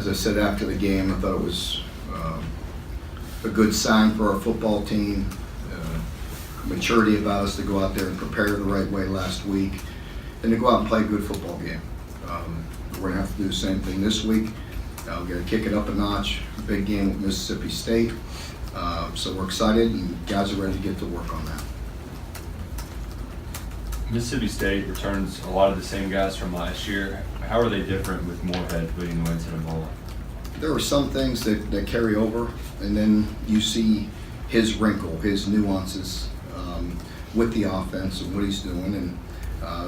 as I said after the game, I thought it was a good sign for our football team. Maturity about us to go out there and prepare the right way last week, and to go out and play a good football game. We're going to have to do the same thing this week. We're going to kick it up a notch. Big game with Mississippi State. So we're excited, and guys are ready to get to work on that. Mississippi State returns a lot of the same guys from last year. How are they different with Moorhead leading the way to the bowl? There are some things that carry over, and then you see his wrinkle, his nuances with the offense and what he's doing, and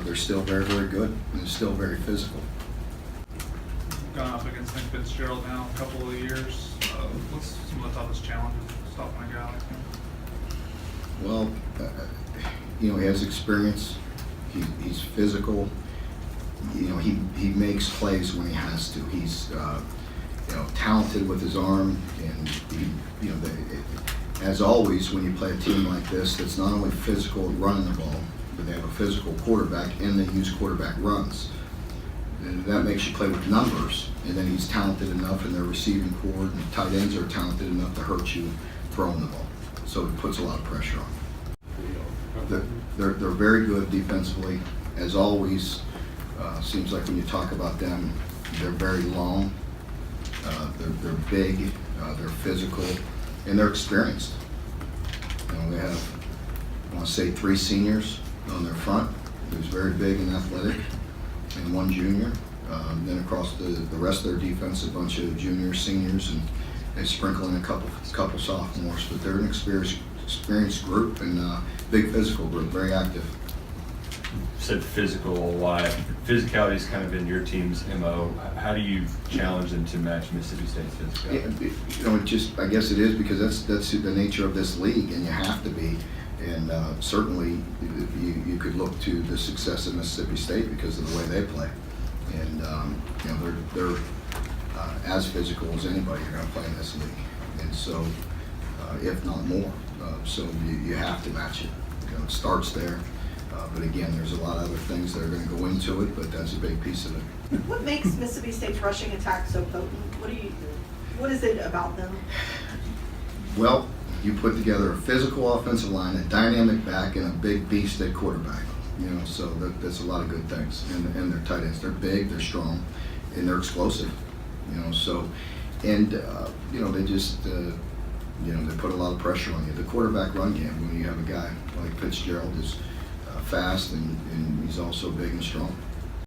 they're still very, very good, and they're still very physical. Gone up against Nick Fitzgerald now a couple of years. What's some of the toughest challenges stopping a guy like him? Well, he has experience. He's physical. He makes plays when he has to. He's talented with his arm, and as always, when you play a team like this, that's not only physical at running the ball, but they have a physical quarterback, and they use quarterback runs. And that makes you play with numbers, and then he's talented enough in their receiving core, and the tight ends are talented enough to hurt you throwing the ball. So it puts a lot of pressure on. They're very good defensively. As always, seems like when you talk about them, they're very long, they're big, they're physical, and they're experienced. They have, I want to say, 3 seniors on their front who's very big and athletic, and 1 junior. Then across the rest of their defense, a bunch of juniors, seniors, and they sprinkle in a couple sophomores. But they're an experienced group, and big physical group, very active. You said physical a lot. Physicality is kind of in your team's MO. How do you challenge them to match Mississippi State's physicality? I guess it is because that's the nature of this league, and you have to be. And certainly, you could look to the success of Mississippi State because of the way they play. And they're as physical as anybody you're going to play in this league. And so, if not more, so you have to match it. It starts there. But again, there's a lot of other things that are going to go into it, but that's a big piece of it. What makes Mississippi State's rushing attack so potent? What is it about them? Well, you put together a physical offensive line, a dynamic back, and a big beast at quarterback. So that's a lot of good things. And their tight ends, they're big, they're strong, and they're explosive. They just they put a lot of pressure on you. The quarterback run game, when you have a guy like Fitzgerald, is fast and he's also big and strong.